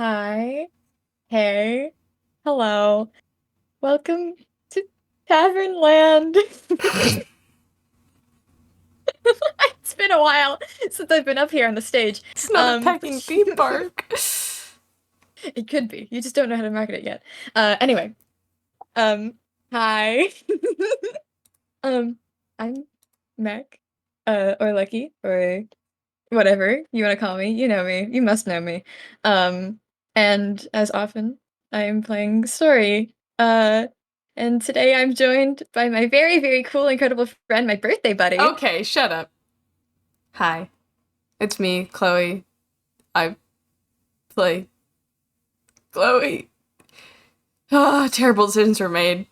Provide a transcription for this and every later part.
Hi. Hey. Hello. Welcome to Tavern Land. It's been a while since I've been up here on the stage. It's not a pecking theme park. It could be. You just don't know how to market it yet. Anyway. Um, hi. Um, I'm Mac. Or Lucky, or whatever you want to call me. You know me. You must know me. Um, and as often, I am playing story. And today I'm joined by my very, very cool, incredible friend, my birthday buddy. Okay, shut up. Hi, it's me, Chloe. I play Chloe. Ah, terrible decisions were made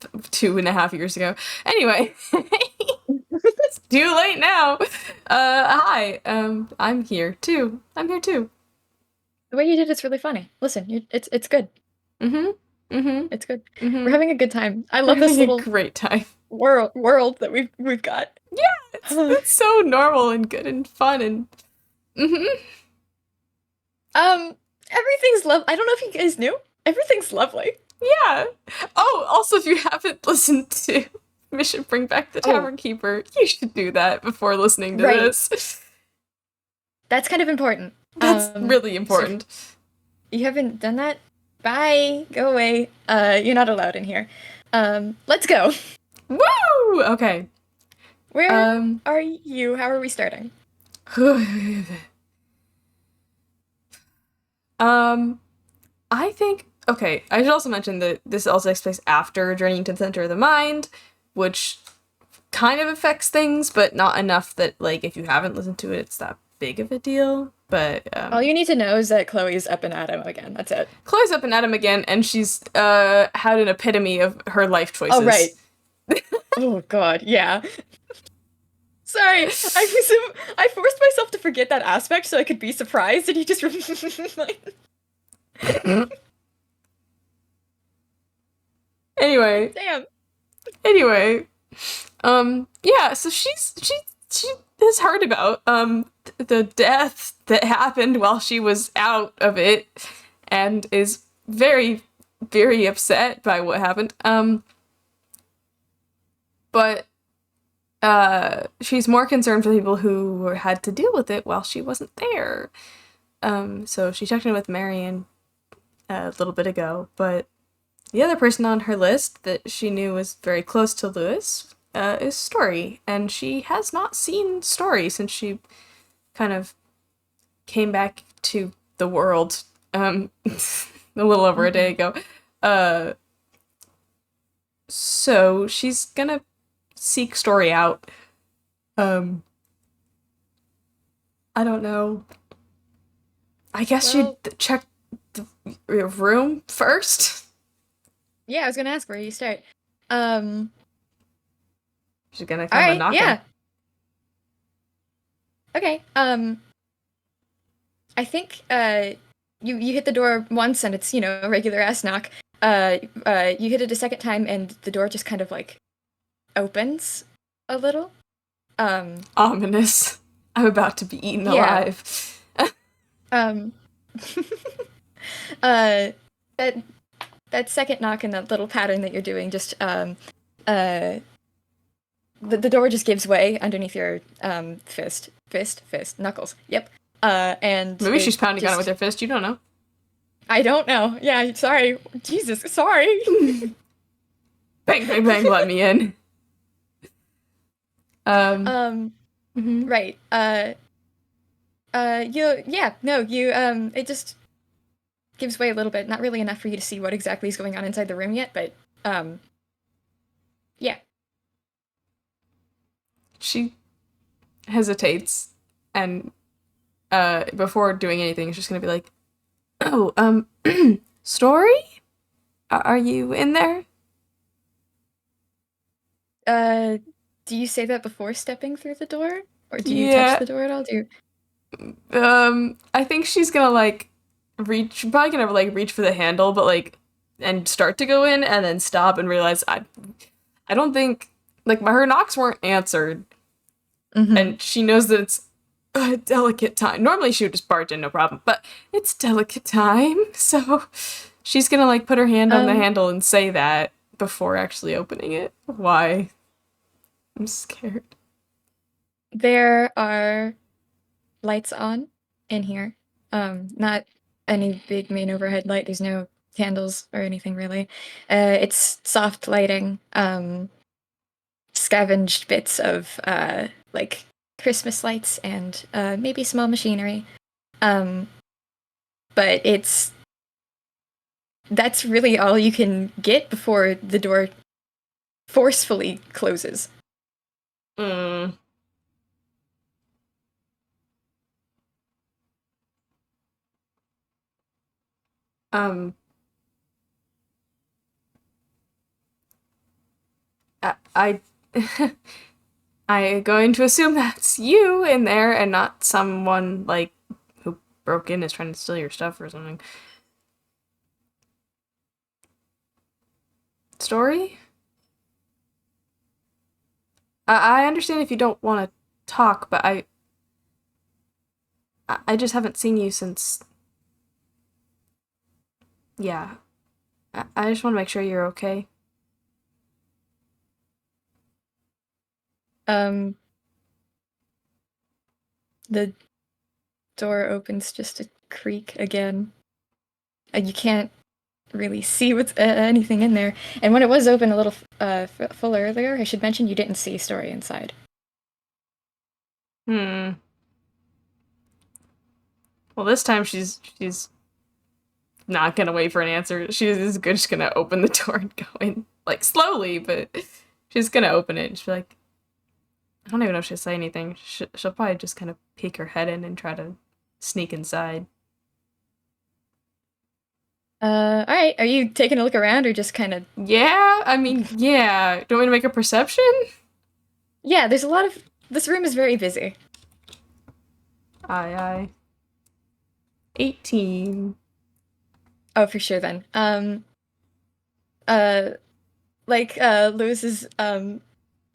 2.5 years ago. Anyway, it's too late now. Hi. I'm here too. I'm here too. The way you did it's really funny. Listen, it's good. Mm-hmm. Mm-hmm. It's good. We're Mm-hmm. having a good time. I We're love this having a little great time. world that we've got. Yeah, it's so normal and good and fun and. Mm-hmm. Everything's love. I don't know if you guys knew. Everything's lovely. Yeah. Oh, also, if you haven't listened to Mission Bring Back the Oh, Tavern Keeper, you should do that before listening to right. this. That's kind of important. That's really So if important. you haven't done that, bye. Go away. You're not allowed in here. Let's go. Woo! Okay. Where Um. are you? How are we starting? um. I think. Okay. I should also mention that this also takes place after Journey to the Center of the Mind, which kind of affects things, but not enough that like if you haven't listened to it, it's that big of a deal. But All you need to know is that Chloe's up and at him again. That's it. Chloe's up and at him again, and she's had an epitome of her life Oh, right. choices. Oh, God. Yeah. Sorry. I forced myself to forget that aspect so I could be surprised, and you just Anyway, damn. anyway, yeah. So she has heard about the death that happened while she was out of it, and is very very upset by what happened. But she's more concerned for the people who had to deal with it while she wasn't there. So she checked in with Marion a little bit ago, but the other person on her list that she knew was very close to Lewis is Story, and she has not seen Story since she kind of came back to the world a little over a day Mhm. ago. Uh, so she's gonna seek Story out. Um, I don't know. I guess she'd Well, check the room first. yeah, I was gonna ask where you start. Um, She's gonna all come a right, knocking. yeah. Okay. I think you hit the door once and it's, a regular ass knock. You hit it a second time and the door just kind of like opens a little. Um, Ominous. I'm about to be eaten yeah. alive. Um, uh, that that second knock and that little pattern that you're doing just uh the door just gives way underneath your fist, knuckles. Yep. And Maybe it she's pounding on it with just her fist. You don't know. I don't know. Yeah, sorry. Jesus, sorry. Bang, bang, bang. Let me in. Um. Um, Mhm. right. Yeah, no, it just gives way a little bit. Not really enough for you to see what exactly is going on inside the room yet, but, yeah. She hesitates, and before doing anything, she's gonna be like, "Oh, Story? Are you in there?" Uh, do you say that before stepping through the door? Or do you touch Yeah. the door at all? Do you... I think she's gonna like reach, probably gonna like reach for the handle, but like, and start to go in, and then stop and realize I don't think like her knocks weren't answered, Mm-hmm. and she knows that it's a delicate time. Normally she would just barge in, no problem, but it's delicate time, so she's gonna like put her hand on the Um, handle and say that before actually opening it. Why? I'm scared. there are lights on in here. Not any big main overhead light. There's no candles or anything really. It's soft lighting, scavenged bits of like Christmas lights and maybe small machinery. Um, but it's that's really all you can get before the door forcefully closes. Mm. Um, I I going to assume that's you in there and not someone like who broke in is trying to steal your stuff or something. Story? I understand if you don't want to talk, but I just haven't seen you since. Yeah, I just want to make sure you're okay. Um, the door opens just a creak again. You can't really see what's anything in there. And when it was open a little full earlier, I should mention you didn't see Story inside. Hmm. Well, this time she's not gonna wait for an answer. She's just gonna open the door and go in, like slowly, but she's gonna open it. And she'll be like, I don't even know if she'll say anything. She'll probably just kind of peek her head in and try to sneak inside. All right. Are you taking a look around or just kind of? Yeah, I mean, yeah. Do you want me to make a perception? Yeah, there's a lot of. This room is very busy. Aye. 18. Oh, for sure then. Uh, like Lewis's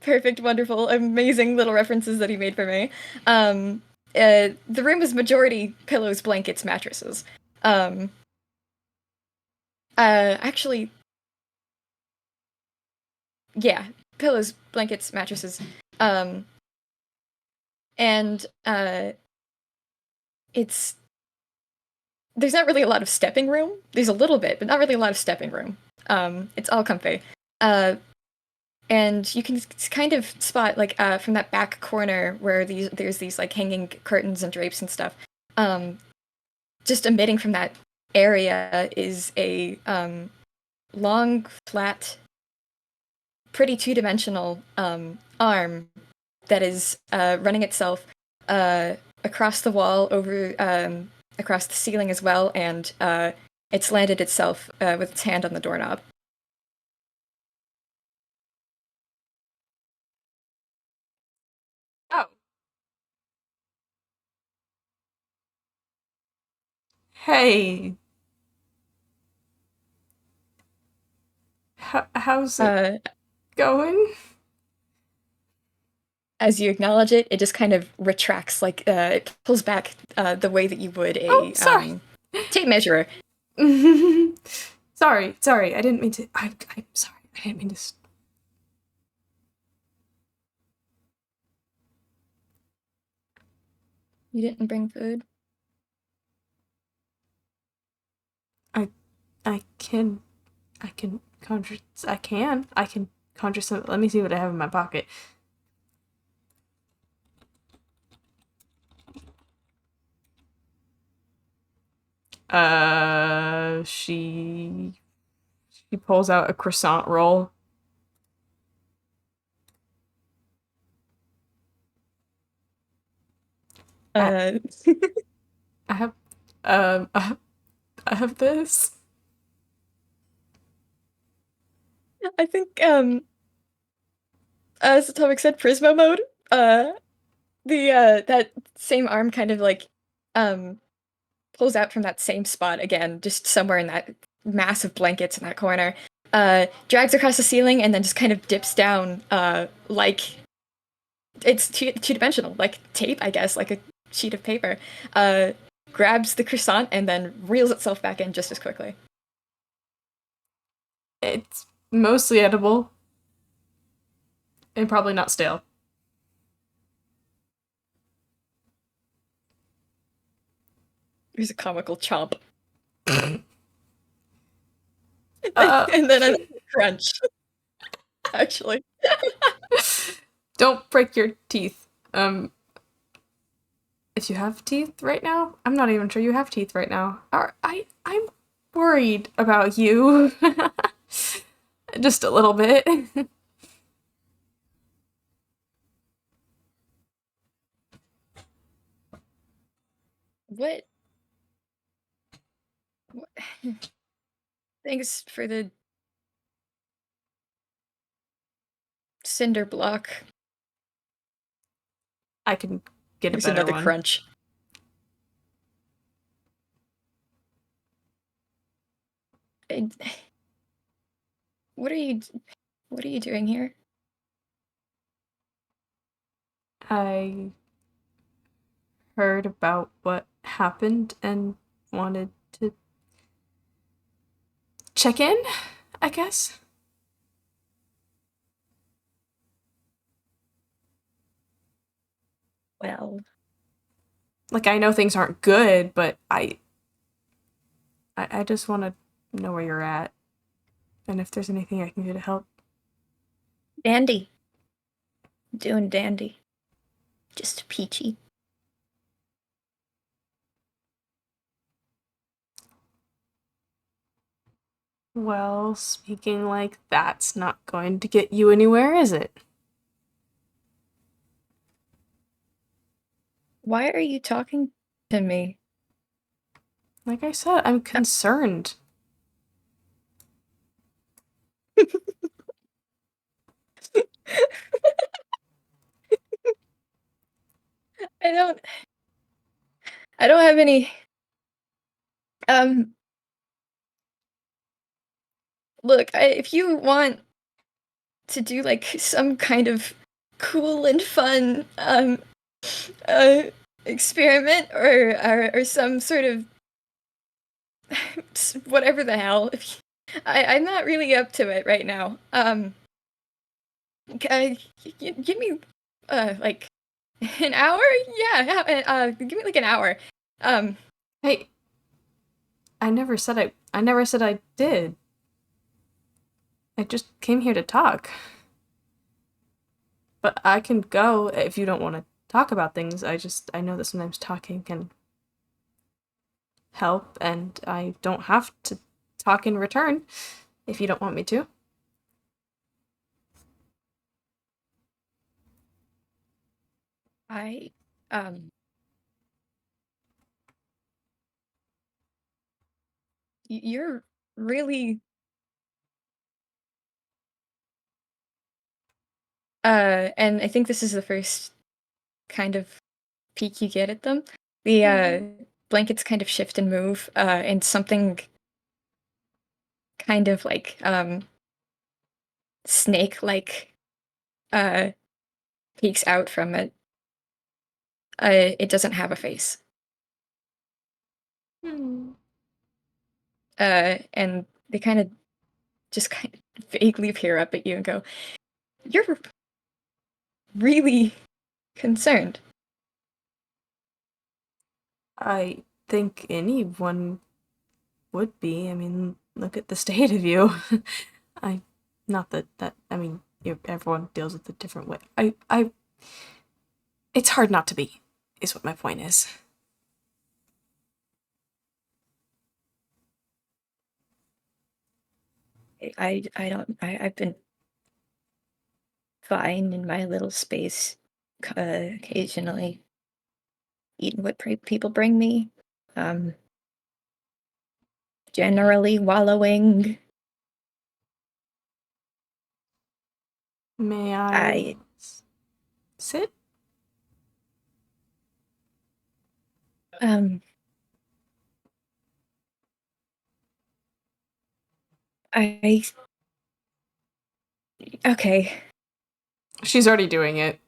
perfect, wonderful, amazing little references that he made for me. The room is majority pillows, blankets, mattresses. Um, actually, yeah, pillows, blankets, mattresses. Um, and it's there's not really a lot of stepping room. There's a little bit, but not really a lot of stepping room. It's all comfy. Uh, and you can kind of spot like from that back corner where there's these like hanging curtains and drapes and stuff. Um, just emitting from that area is a long, flat, pretty two-dimensional arm that is running itself across the wall, over across the ceiling as well, and it's landed itself with its hand on the doorknob. Oh, hey. How's it Uh, going? as you acknowledge it, it just kind of retracts, like it pulls back the way that you would Oh, a sorry. tape measure. Sorry. I didn't mean to. I'm sorry. I didn't mean to. You didn't bring food. I, I can, I can conjure. I can conjure some. Let me see what I have in my pocket. She pulls out a croissant roll. I, Uh, I have, um, I have this. I think as Atomic said, Prismo mode. Uh, the that same arm kind of like um pulls out from that same spot again, just somewhere in that mass of blankets in that corner. Drags across the ceiling and then just kind of dips down, like it's two dimensional, like tape, I guess, like a sheet of paper, uh, grabs the croissant and then reels itself back in just as quickly. It's mostly edible and probably not stale. There's a comical chomp. Uh, And then a crunch, actually. don't break your teeth. If you have teeth right now, I'm not even sure you have teeth right now. I'm worried about you. Just a little bit. What? what? Thanks for the cinder block. I can get a There's better another one. crunch. I, what are you? What are you doing here? I heard about what happened and wanted to check in, I guess. Well, Like I know things aren't good, but I just want to know where you're at and if there's anything I can do to help. dandy. Doing dandy. Just peachy. Well, speaking like that's not going to get you anywhere, is it? Why are you talking to me? Like I said, I'm concerned. I don't. I don't have any. Um. Look, if you want to do like some kind of cool and fun uh experiment or some sort of whatever the hell, I'm not really up to it right now. Give me like an hour? Yeah, give me like an hour. Um, Hey, I never said I did. I just came here to talk. But I can go if you don't want to talk about things. I know that sometimes talking can help and I don't have to talk in return if you don't want me to. I um you're really and I think this is the first kind of peek you get at them. The blankets kind of shift and move, and something kind of like snake like uh peeks out from it. It doesn't have a face. Hmm. And they kind of just kind of vaguely peer up at you and go, "You're really concerned." I think anyone would be. I mean, look at the state of you. I not that I mean, everyone deals with it different way. I it's hard not to be is what my point is. I've been fine in my little space, occasionally eating what people bring me. Um, generally wallowing. May I I sit? um I okay. She's already doing it.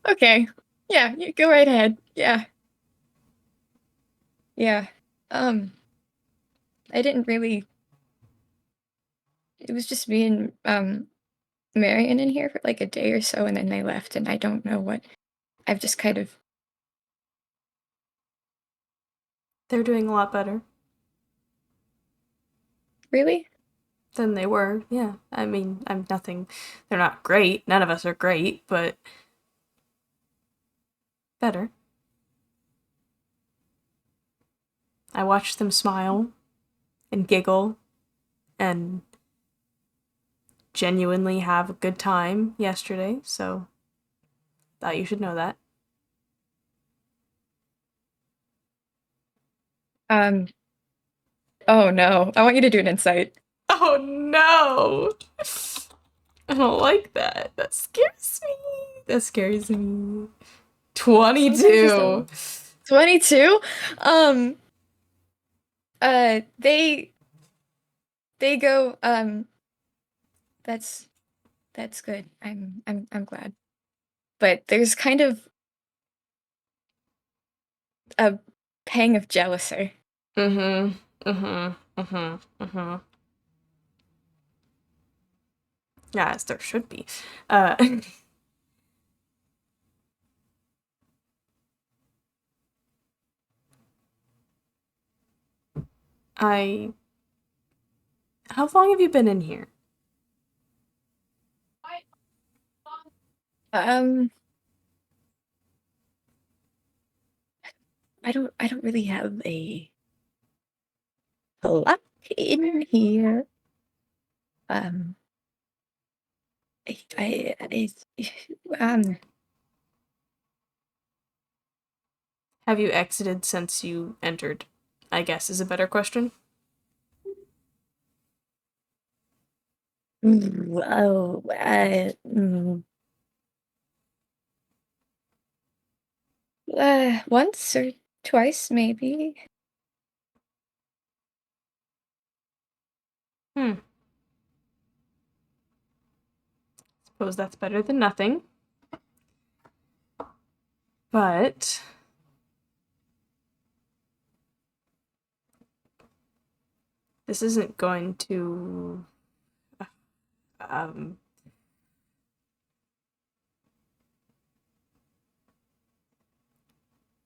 Okay. Yeah, you go right ahead. Yeah. Yeah. I didn't really it was just me and Marion in here for like a day or so and then they left and I don't know what I've just kind of They're doing a lot better really? than they were. Yeah. I mean, I'm nothing. They're not great. None of us are great, but better. I watched them smile and giggle and genuinely have a good time yesterday, so thought you should know that. Um oh no. I want you to do an insight. Oh no! I don't like that. That scares me. That scares me. Sometimes just 22. 22? Um uh they they go that's that's good. I'm glad. But there's kind of a pang of jealousy. Mm-hmm. Mm-hmm. Mm-hmm. Mm-hmm. Yeah, as there should be. Uh, I. How long have you been in here? Um I don't really have a clock in here. Um I um Have you exited since you entered? I guess is a better question. oh once or twice maybe. Hmm. Suppose that's better than nothing. But this isn't going to um,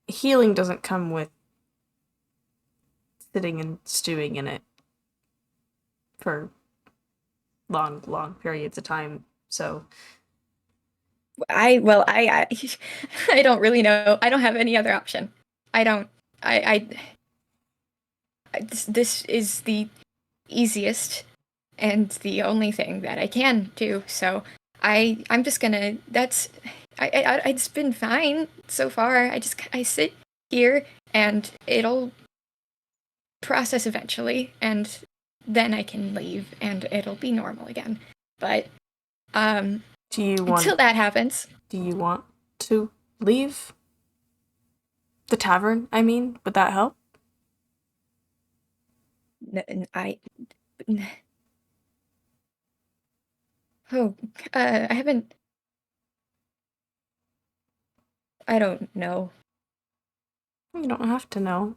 healing doesn't come with sitting and stewing in it for long periods of time. So I I don't really know. I don't have any other option. I don't this is the easiest and the only thing that I can do. So I'm just gonna it's been fine so far. I sit here and it'll process eventually and then I can leave and it'll be normal again. But do you until want that happens, do you want to leave the tavern? I mean, would that help? I oh I haven't I don't know. You don't have to know.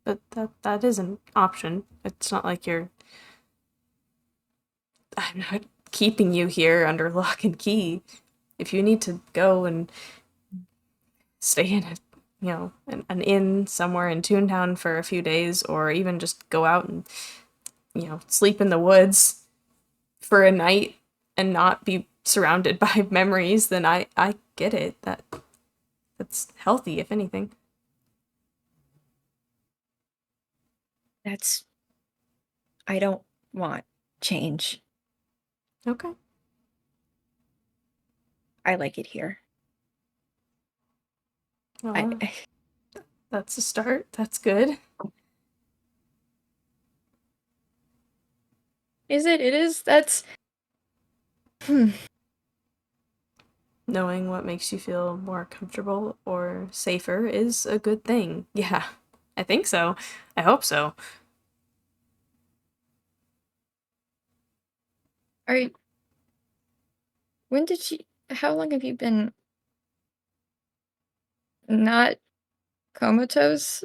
But that is an option. It's not like I'm not keeping you here under lock and key. If you need to go and stay in a an inn somewhere in Toontown for a few days, or even just go out and sleep in the woods for a night and not be surrounded by memories, then I get it. That's healthy, if anything. That's I don't want change. Okay. I like it here. I Well, that's a start. That's good. is it? It is. That's hmm. Knowing what makes you feel more comfortable or safer is a good thing. Yeah, I think so. I hope so. Are when did she? How long have you been? not comatose?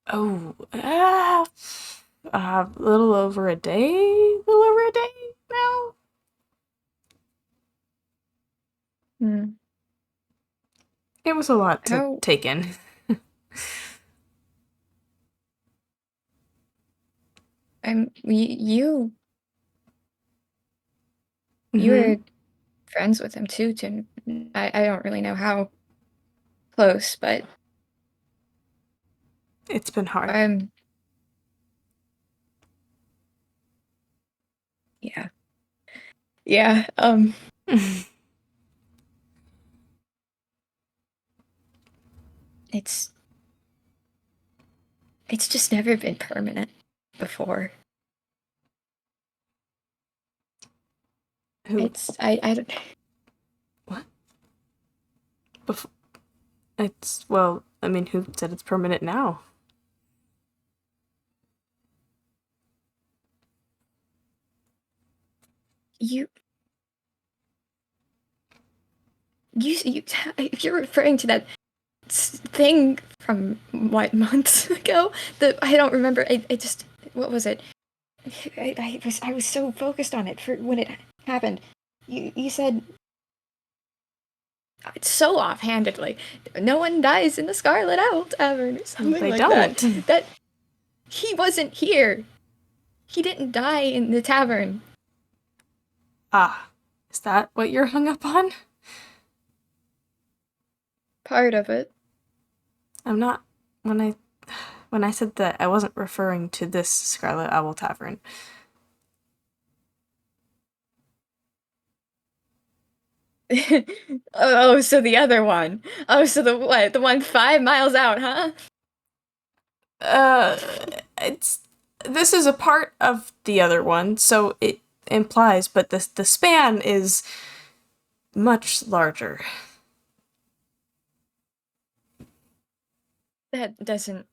Oh, a little over a day? A little over a day now? Hmm. It was a lot to How take in. you you Mm-hmm. were friends with him too, Tim. I don't really know how close, but It's been hard. um yeah. Yeah. It's it's just never been permanent before. Who? I don't What? Bef- it's, well, I mean, who said it's permanent now? you you if you're referring to that thing from what months ago that I don't remember. I just what was it? I was so focused on it for when it happened. You said so offhandedly, no one dies in the Scarlet Owl Tavern or something They like that. don't. That he wasn't here. He didn't die in the tavern. Ah, is that what you're hung up on? Part of it. I'm not. When I said that, I wasn't referring to this Scarlet Owl Tavern. Oh, so the other one. Oh, so the what? The one 5 miles out, huh? Uh, it's this is a part of the other one, so it implies, but the span is much larger. That doesn't.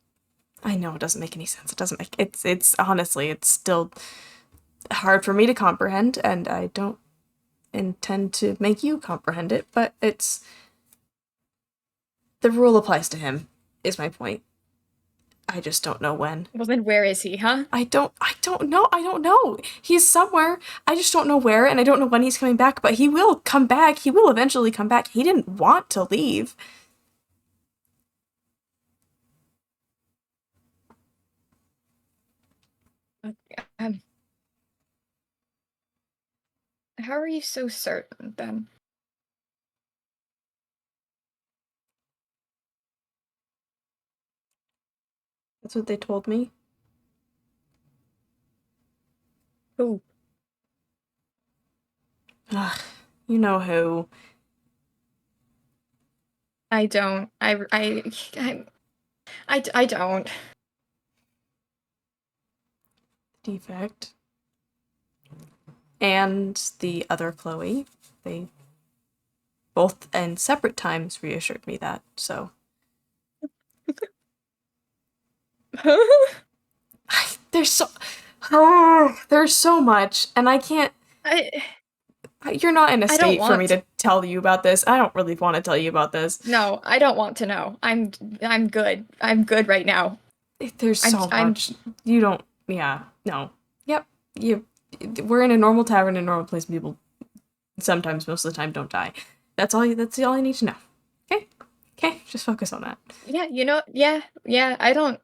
I know it doesn't make any sense. It doesn't make it's honestly it's still hard for me to comprehend, and I don't intend to make you comprehend it, but it's the rule applies to him, is my point. I just don't know when. Well, then where is he, huh? I don't know. He's somewhere. I just don't know where, and I don't know when he's coming back, but he will come back. He will eventually come back. He didn't want to leave. Um, how are you so certain then? That's what they told me. Who? Ugh, you know who. I don't. I don't. Defect. And the other Chloe. They both and separate times reassured me that, so. There's so. Oh, there's so much, and I can't. I You're not in a I don't state for me want to. to tell you about this. I don't really want to tell you about this. No, I don't want to know. I'm good. I'm good right now. There's so I'm much. You don't. Yeah. No. Yep. You. We're in a normal tavern in a normal place. People sometimes, most of the time, don't die. That's all. That's all I need to know. Okay. Okay. Just focus on that. yeah, yeah, I don't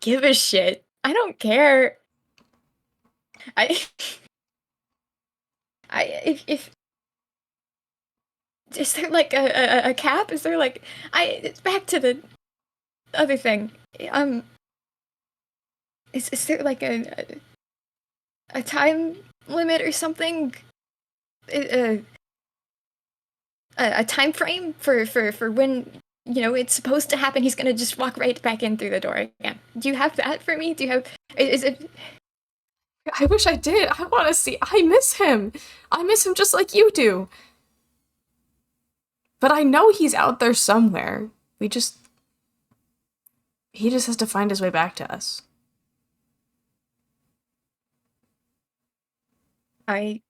give a shit. I don't care. I I if is there like a cap? Is there like it's back to the other thing. Um is there like a time limit or something? A, a time frame for when it's supposed to happen? He's gonna just walk right back in through the door again. Do you have that for me? Do you have? Is it? I wish I did. I want to see. I miss him. I miss him just like you do. But I know he's out there somewhere. We just. He just has to find his way back to us. I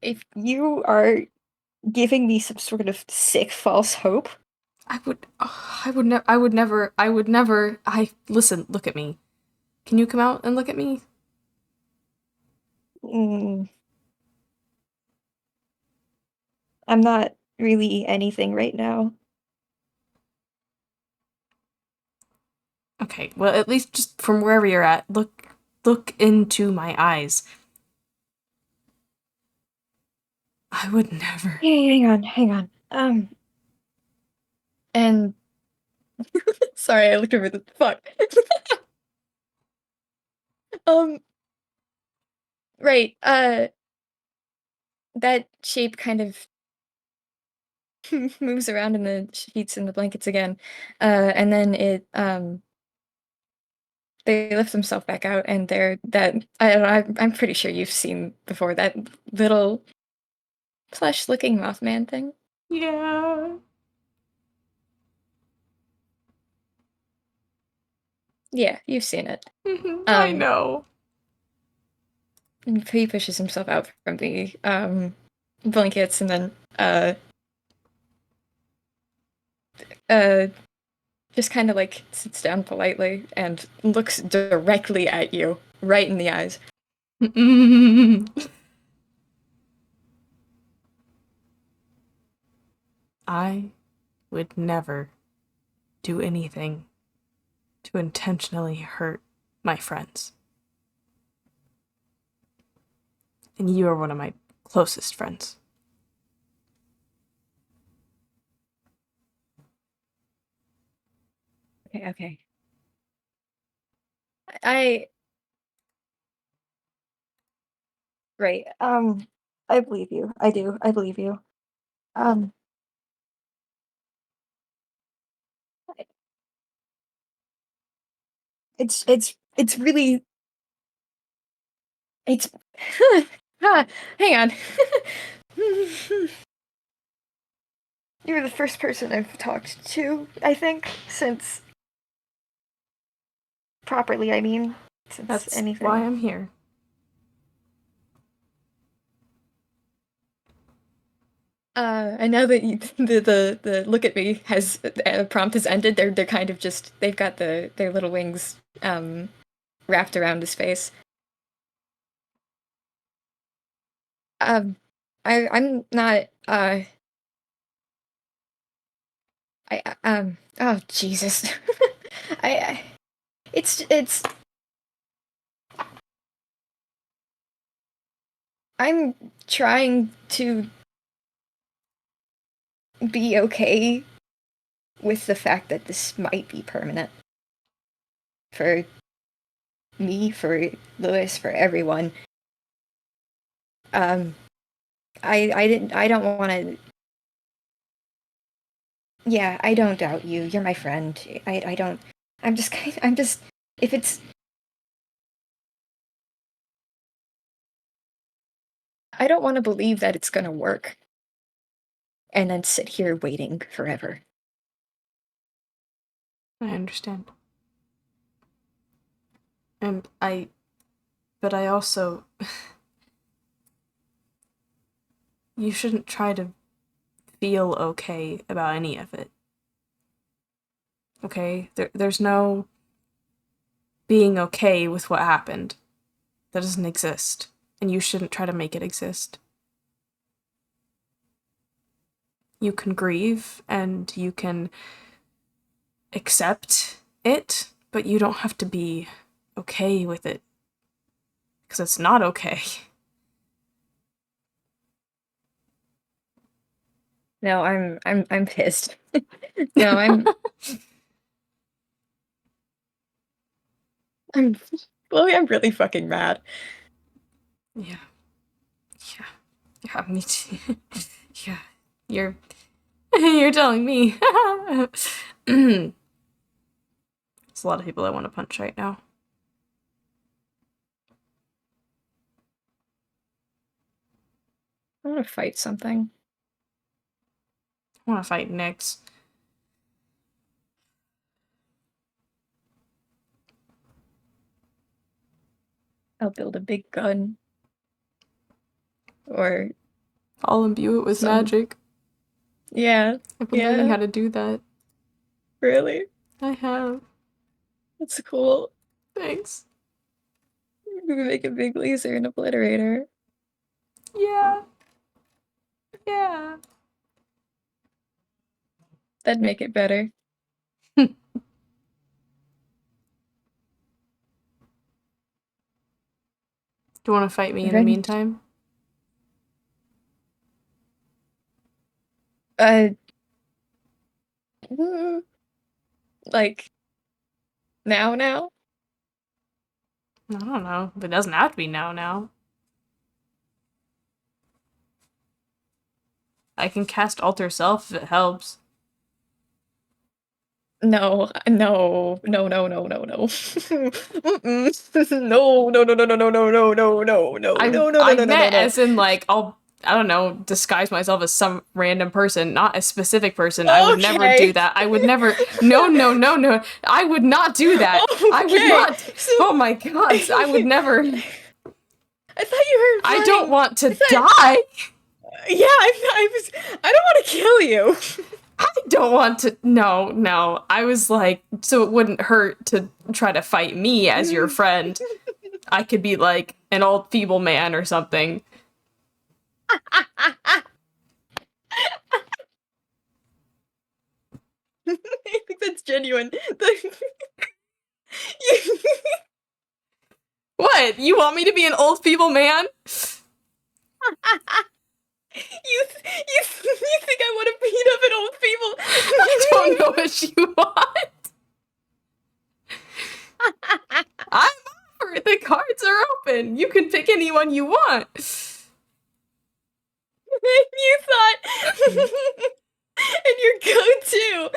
If you are giving me some sort of sick false hope. I would never, listen, look at me. Can you come out and look at me? Mm, I'm not really anything right now. Okay, well, at least just from wherever you're at, look into my eyes. I would never. Hey, hang on. And sorry, I looked over the fuck. Um, right, that shape kind of moves around in the sheets and the blankets again. And then they lift themselves back out, and they're that I don't know, I'm pretty sure you've seen before that little plush-looking Mothman thing. Yeah. Yeah, you've seen it. I Um, know. and he pushes himself out from the blankets, and then uh just kind of like sits down politely and looks directly at you, right in the eyes. I would never do anything to intentionally hurt my friends. And you are one of my closest friends. Okay, okay. I right. I believe you. I do. I believe you. Um, it's really it's ah, hang on. You're the first person I've talked to, I think, since properly, I mean, since That's why anything. I'm here. I know that the look at me has prompt has ended. They're kind of just they've got their little wings wrapped around his face. Um, I'm not oh Jesus. I it's I'm trying to be okay with the fact that this might be permanent for me, for Lewis, for everyone. Um, I don't want to. Yeah, I don't doubt you. You're my friend. I don't. I'm just. If it's, I don't want to believe that it's gonna work, and then sit here waiting forever. I understand. And but I also, you shouldn't try to feel okay about any of it. Okay? There's no being okay with what happened. That doesn't exist. And you shouldn't try to make it exist. You can grieve and you can accept it, but you don't have to be okay with it. Because it's not okay. No, I'm pissed. No, I'm Chloe, I'm really fucking mad. Yeah. Yeah. Yeah, me too. Yeah. You're you're telling me. There's a lot of people I want to punch right now. I want to fight something. I want to fight Nyx. I'll build a big gun. or I'll imbue it with some. magic. Yeah, I've been learning yeah, how to do that. really. I have. That's cool. Thanks. We make a big laser and obliterator. Yeah. Yeah. That'd make it better. Do you want to fight me in the Revenge. meantime? Uh, mm, like now? I don't know. But it doesn't have to be now. I can cast Alter Self if it helps. No, no, no, no, no, no, no. Mm-mm. No, no, no, no, no, no, no, no, no, no, no, I no, no, no, I no, no, no, meant no. as in like I don't know, disguise myself as some random person, not a specific person. I would never do Okay. that. I would never. No, no, no, no. I would not do that. I would Okay. not. So Oh my god. I would never. I thought you were I don't implying. want to I thought. die. Yeah, I was. I don't want to kill you. I don't want to. No, no. I was like, so it wouldn't hurt to try to fight me as your friend. I could be like an old feeble man or something. I think that's genuine. What? You want me to be an old feeble man? You think I want to beat up an old I don't know people? what you want. I'm offered. The cards are open. You can pick anyone you want. You thought, and your go-to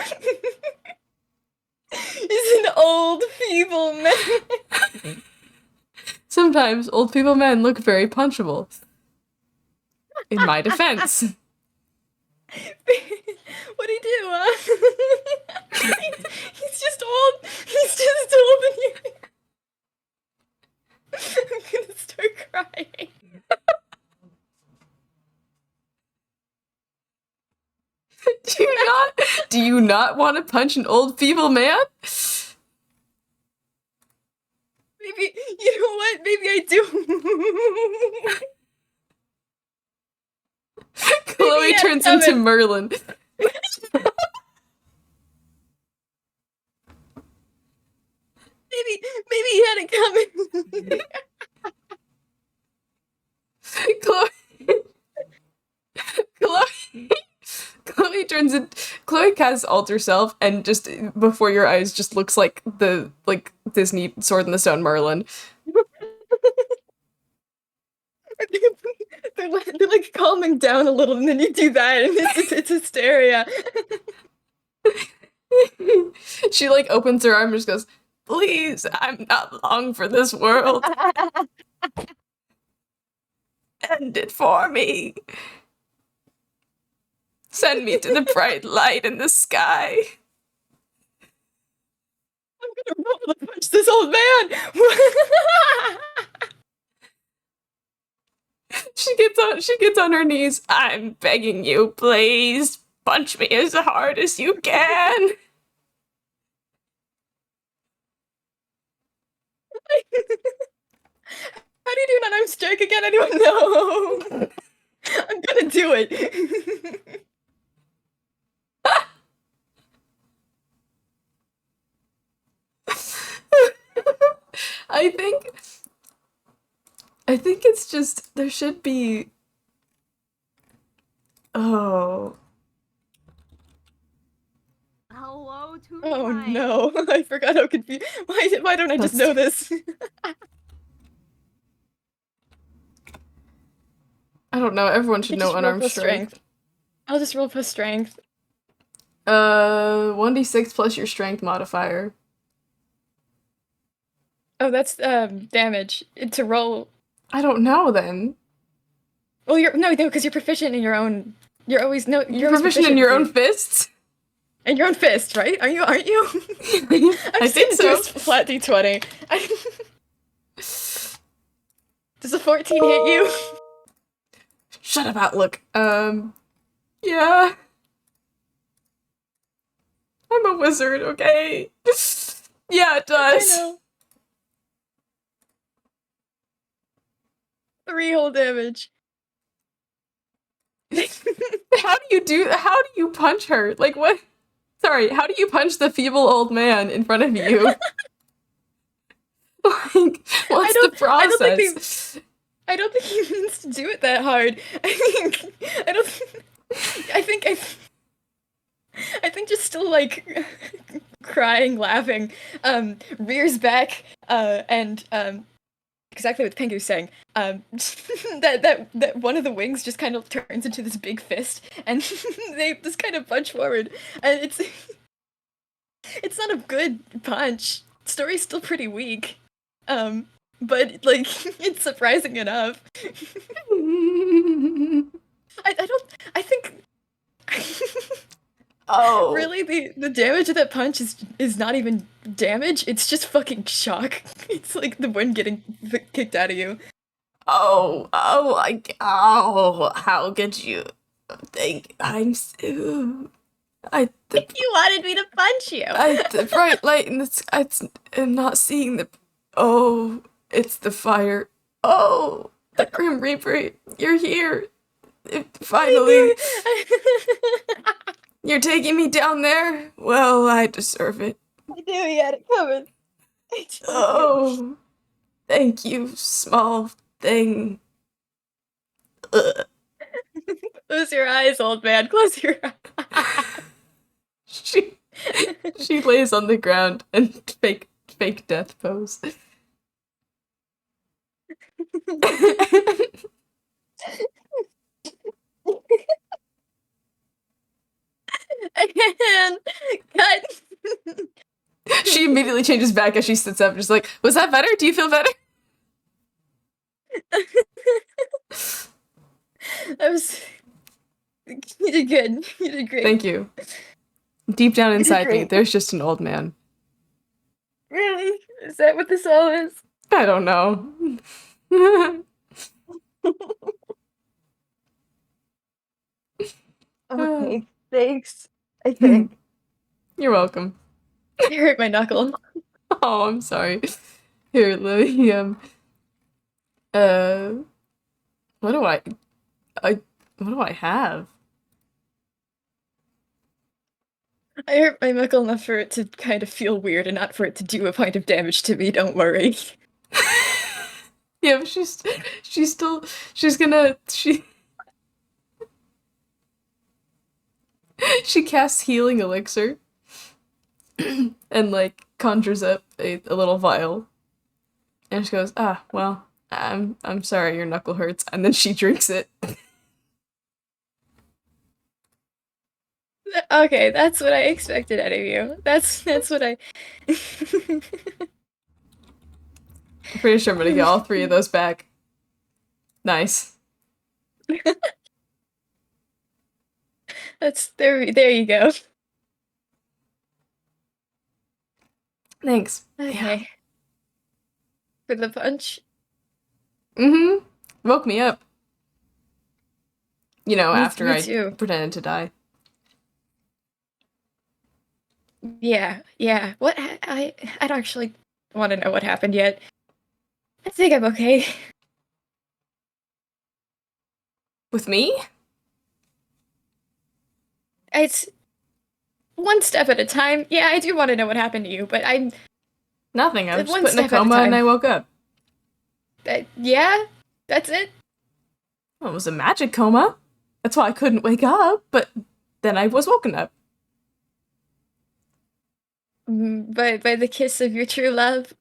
is an old feeble man. Sometimes old feeble men look very punchable. In my defense. What do you do? He's just old. He's just old, and you. I'm gonna start crying. Do you not want to punch an old feeble man? Maybe you know what? Maybe I do. Chloe turns into Merlin. Maybe he had it coming. Chloe. Chloe. Chloe turns in. Chloe casts Alter Self, and just before your eyes, just looks like the Disney Sword in the Stone Merlin. They're like calming down a little, and then you do that, and it's hysteria. She like opens her arm and just goes, "Please, I'm not long for this world. End it for me. Send me to the bright light in the sky." I'm gonna roll to punch this old man. She gets on her knees. "I'm begging you, please punch me as hard as you can." How do you do an unarmed strike again? I don't know. I'm gonna do it. I think it's just there should be. Oh. Hello to Oh my no! I forgot how confused. Why don't I just know this? I don't know. Everyone should know Just roll unarmed plus strike. strength. I'll just roll plus strength. 1d6 plus your strength modifier. Oh, that's damage to roll. I don't know then. Well, no, because you're proficient in your own. You're always no. You're always proficient in your own fists? in your own fist, right? Aren't you? I think so. Do a flat d20. Does a 14 hit you? Shut up, Outlook. Yeah. I'm a wizard, okay? Yeah, it does. I know. 3 whole damage. How do you punch her? Like, what? Sorry, how do you punch the feeble old man in front of you? Like, what's the process? I don't think he means to do it that hard. I think just still like crying, laughing, rears back, and exactly what Pengu's saying. That one of the wings just kind of turns into this big fist, and they just kind of punch forward, and it's not a good punch. Story's still pretty weak, but like it's surprising enough. I think. Oh. Really, the damage of that punch is not even damage. It's just fucking shock. It's like the wind getting kicked out of you. Oh, how could you think I'm so... You wanted me to punch you. The bright light in the sky, I'm not seeing the... Oh, it's the fire. Oh, the Grim Reaper, you're here. Finally. You're taking me down there? Well, I deserve it. I knew you had it coming. Oh, thank you, small thing. Ugh. Close your eyes, old man. Close your eyes. She lays on the ground and fake death pose. And cut. She immediately changes back as she sits up, just like, was that better? Do you feel better? That was. You did good. You did great. Thank you. Deep down inside me, great. there's just an old man. Really? Is that what this all is? I don't know. Okay, thanks. I think. You're welcome. I hurt my knuckle. Oh, I'm sorry. Here, let me, what do I have? I hurt my knuckle enough for it to kind of feel weird and not for it to do a point of damage to me, don't worry. Yeah, but she casts healing elixir and like conjures up a little vial. And she goes, "Ah, well, I'm sorry your knuckle hurts." And then she drinks it. Okay, that's what I expected out of you. That's what I. I'm pretty sure I'm gonna get all 3 of those back. Nice. That's there you go. Thanks. Okay. Yeah. For the punch. Mm-hmm. Woke me up. You know, after me I too. pretended to die. Yeah. What I don't actually want to know what happened yet. I think I'm okay. With me? It's one step at a time. Yeah, I do want to know what happened to you, but I'm Nothing. I was just one put in a step at a coma and time. I woke up. Yeah, that's it. Well, it was a magic coma. That's why I couldn't wake up, but then I was woken up. By the kiss of your true love.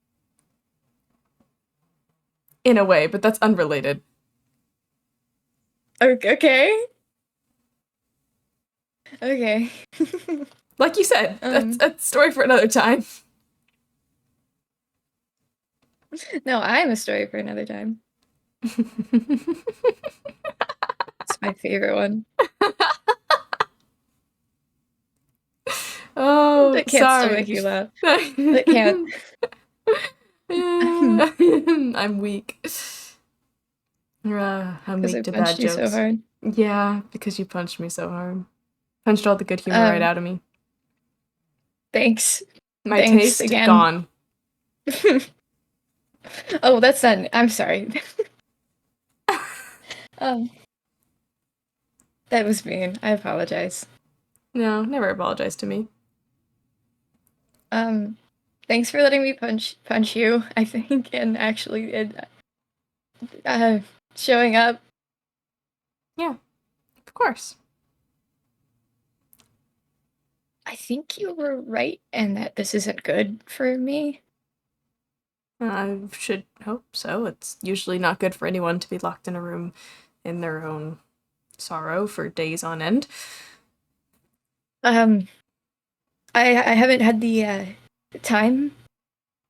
In a way, but that's unrelated. Okay. Okay. Like you said, that's a story for another time. No, I'm a story for another time. It's my favorite one. Oh, That can't sorry. still make you laugh. That can't. I'm weak. I'm because I weak to bad punched you so jokes. hard. Yeah, because you punched me so hard. Punched all the good humor right out of me. Thanks. My Thanks taste, again. gone. Oh, that's not. I'm sorry. That was mean. I apologize. No, never apologize to me. Thanks for letting me punch you, I think, and actually showing up. Yeah, of course. I think you were right and that this isn't good for me. I should hope so. It's usually not good for anyone to be locked in a room in their own sorrow for days on end. I haven't had the time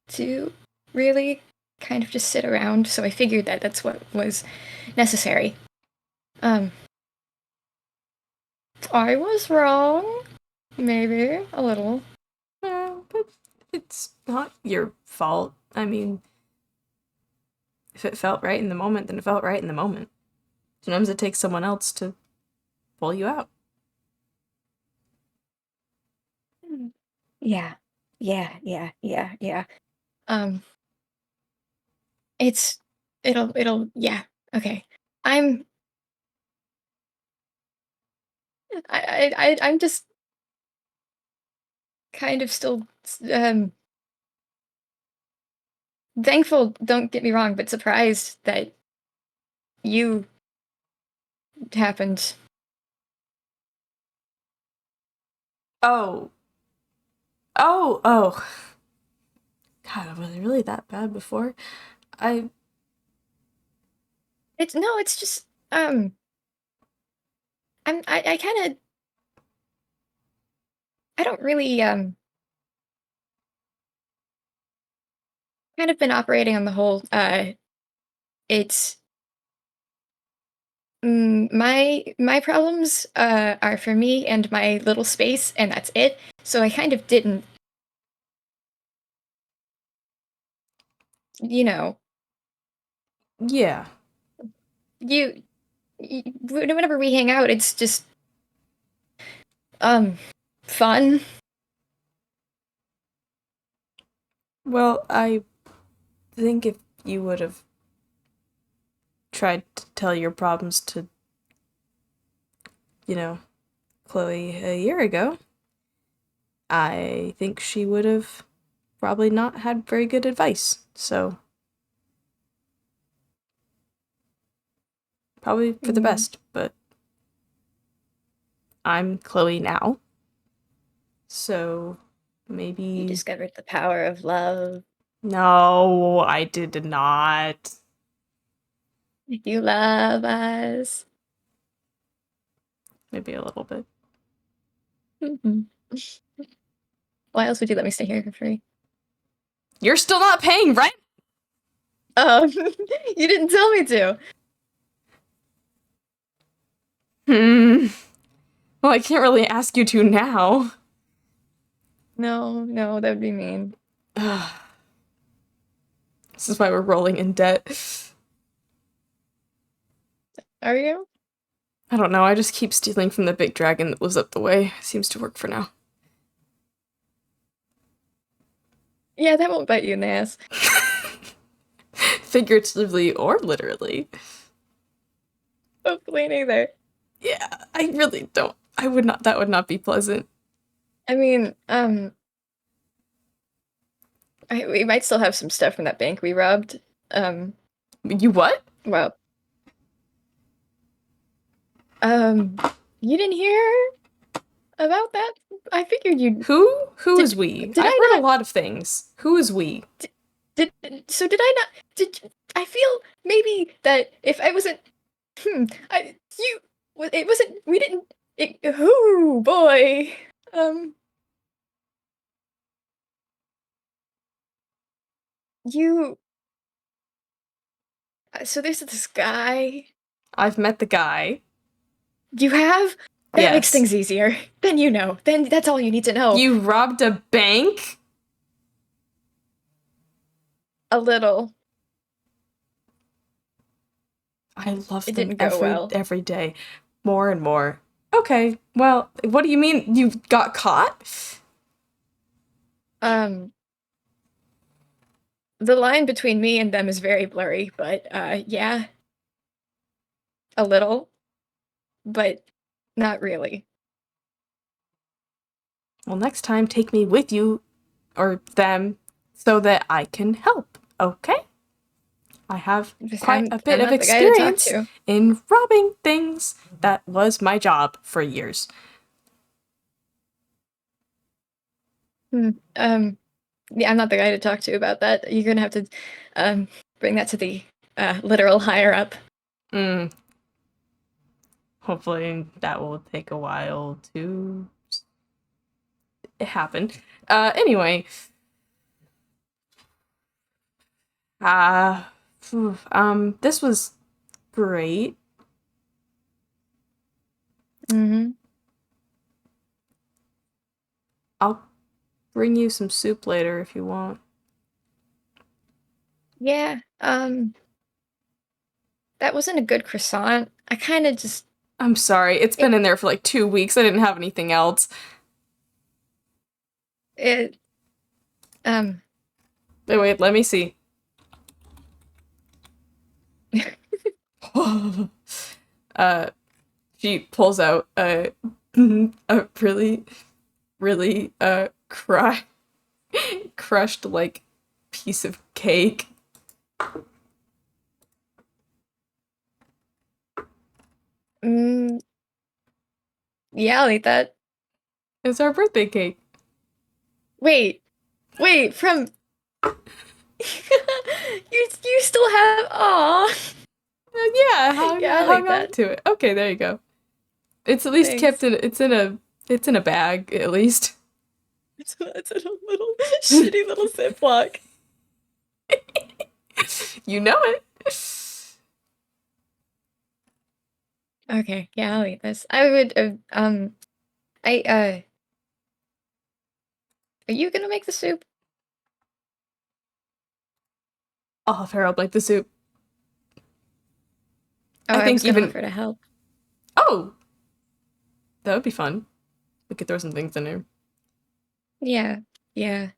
to really kind of just sit around, so I figured that that's what was necessary. I was wrong. Maybe a little. But it's not your fault. I mean, if it felt right in the moment, then it felt right in the moment. Sometimes it takes someone else to pull you out. Yeah. Yeah. Um, yeah. Okay. I'm I'm just kind of still thankful, don't get me wrong, but surprised that you happened. Oh. Oh. God, was it really that bad before? I It's just I kind of I don't really kind of been operating on the whole it's my problems are for me and my little space, and that's it. So I kind of didn't, you know, yeah. you, whenever we hang out, it's just fun. Well, I think if you would have tried to tell your problems to, Chloe a year ago, I think she would have probably not had very good advice. So, probably for the best, but I'm Chloe now. So, maybe. You discovered the power of love. No, I did not. You love us. Maybe a little bit. Why else would you let me stay here for free? You're still not paying rent? You didn't tell me to. Well, I can't really ask you to now. No, that would be mean. This is why we're rolling in debt. Are you? I don't know, I just keep stealing from the big dragon that lives up the way. Seems to work for now. Yeah, that won't bite you in the ass. Figuratively or literally. Hopefully neither. Yeah, I really don't. That would not be pleasant. I mean, we might still have some stuff from that bank we robbed. You what? Well, you didn't hear about that? I figured you'd. Who is we? Did I've I heard not? a lot of things. Who is we? Did I not? I feel maybe that if I wasn't, it wasn't. We didn't. Oh boy. You. So there's this guy. I've met the guy. You have? That makes Yes. things easier. Then you know. Then that's all you need to know. You robbed a bank? A little. I love It them didn't go well. every day. More and more. Okay, well, what do you mean you got caught? The line between me and them is very blurry, but, yeah. A little, but not really. Well, next time take me with you, or them, so that I can help, okay? I have quite a bit I'm of not the guy to talk experience to. in robbing things. That was my job for years. Yeah, I'm not the guy to talk to about that. You're gonna have to, bring that to the, literal higher up. Hopefully that will take a while to happen. Anyway. This was great. Mm-hmm. I'll bring you some soup later if you want. Yeah, that wasn't a good croissant. I kinda just... I'm sorry, it's been in there for like 2 weeks. I didn't have anything else. It, Wait, let me see. She pulls out a really, really crushed like piece of cake. yeah, I'll eat that. It's our birthday cake. Wait, from... You still have... Aw. Yeah, Yeah, I'll eat hung on that. to it. Okay, there you go. It's at least kept Thanks. in. It's in a bag at least. It's in a little shitty little Ziploc. You know it. Okay, yeah, I'll eat this. I would, are you gonna make the soup? I'll have Harold make the soup. Oh, I I was think gonna even. offer to help. Oh, that would be fun. We could throw some things in there. Yeah, yeah.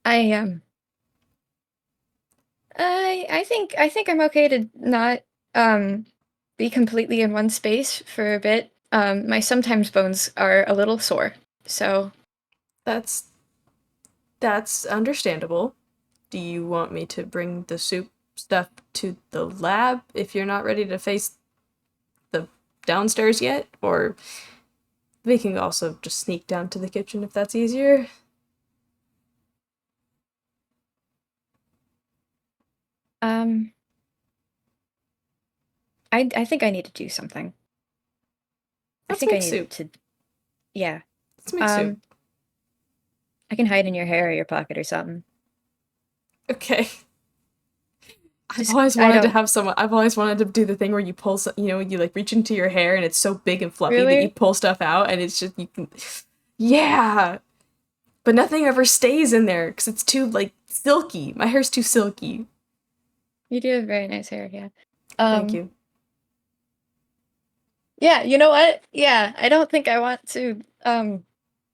I, I think I'm okay to not, be completely in one space for a bit. My sometimes bones are a little sore, so... That's understandable. Do you want me to bring the soup stuff to the lab if you're not ready to face the downstairs yet? Or we can also just sneak down to the kitchen if that's easier. I think I need to do something. I Let's think I make need soup. to... Yeah. Let's make soup. I can hide in your hair or your pocket or something. Okay. Just, I've always I wanted to don't... have someone. I've always wanted to do the thing where you pull, you like reach into your hair and it's so big and fluffy that you Really? pull stuff out and it's just you can, yeah. But nothing ever stays in there because it's too like silky. My hair's too silky. You do have very nice hair, yeah. Thank you. Yeah, you know what? Yeah, I don't think I want to,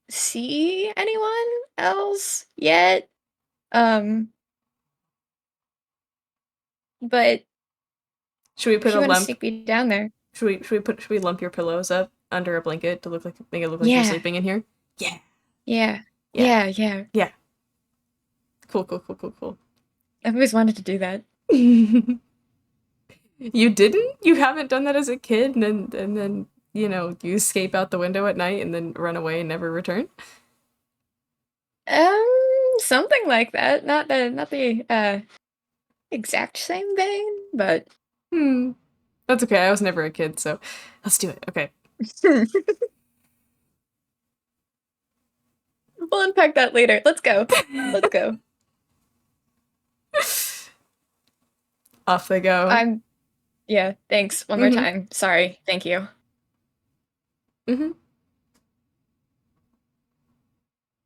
see anyone else yet. But Should we if put you a want to lump? sneak me down there... Should we lump your pillows up under a blanket to make it look like you're Yeah, sleeping in here? Yeah. yeah, Yeah. yeah. Yeah. Cool. I've always wanted to do that. You didn't? You haven't done that as a kid, and then you escape out the window at night and then run away and never return? Something like that. Not the exact same vein, but... That's okay. I was never a kid, so let's do it. Okay. We'll unpack that later. Let's go. Let's go. Off they go. Yeah, thanks. One more time. Sorry. Thank you.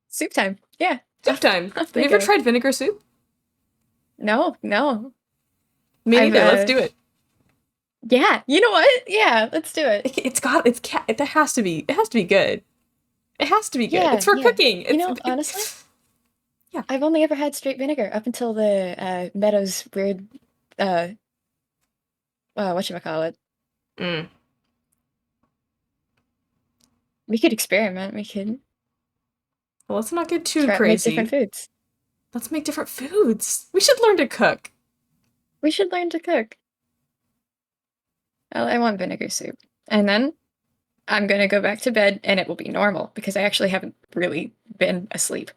Soup time. Yeah. Soup time. Off Have they you ever go. tried vinegar soup? No. Me I've, neither. Let's do it. Yeah, you know what? Yeah, let's do it. It has to be good. It has to be good. It's for Yeah. cooking. You know, honestly, Yeah. I've only ever had straight vinegar up until the Meadows weird uh whatchamacallit. Mm. We could experiment. We could Well, let's not get too make different crazy. foods. Let's make different foods. We should learn to cook. We should learn to cook. I want vinegar soup. And then I'm gonna go back to bed and it will be normal because I actually haven't really been asleep.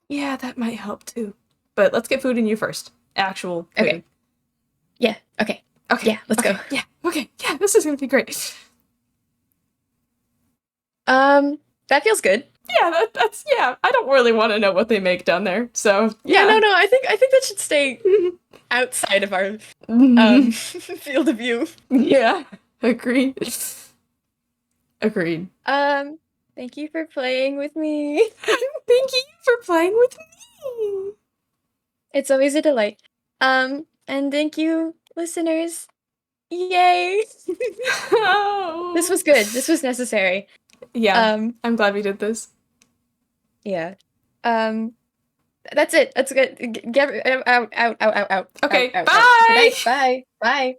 Yeah, that might help too. But let's get food in you first. Actual food. Okay. Yeah, okay. Okay. Yeah, let's okay, go. Yeah. Okay. Yeah, this is gonna be great. That feels good. Yeah, that's yeah. I don't really want to know what they make down there. So Yeah, no, I think that should stay outside of our field of view. Yeah. Agreed. Agreed. Thank you for playing with me. Thank you for playing with me. It's always a delight. And thank you, listeners. Yay! Oh. This was good. This was necessary. Yeah. I'm glad we did this. Yeah. That's it. That's good. Get out. Okay, Out. bye! Good night. Bye. Bye.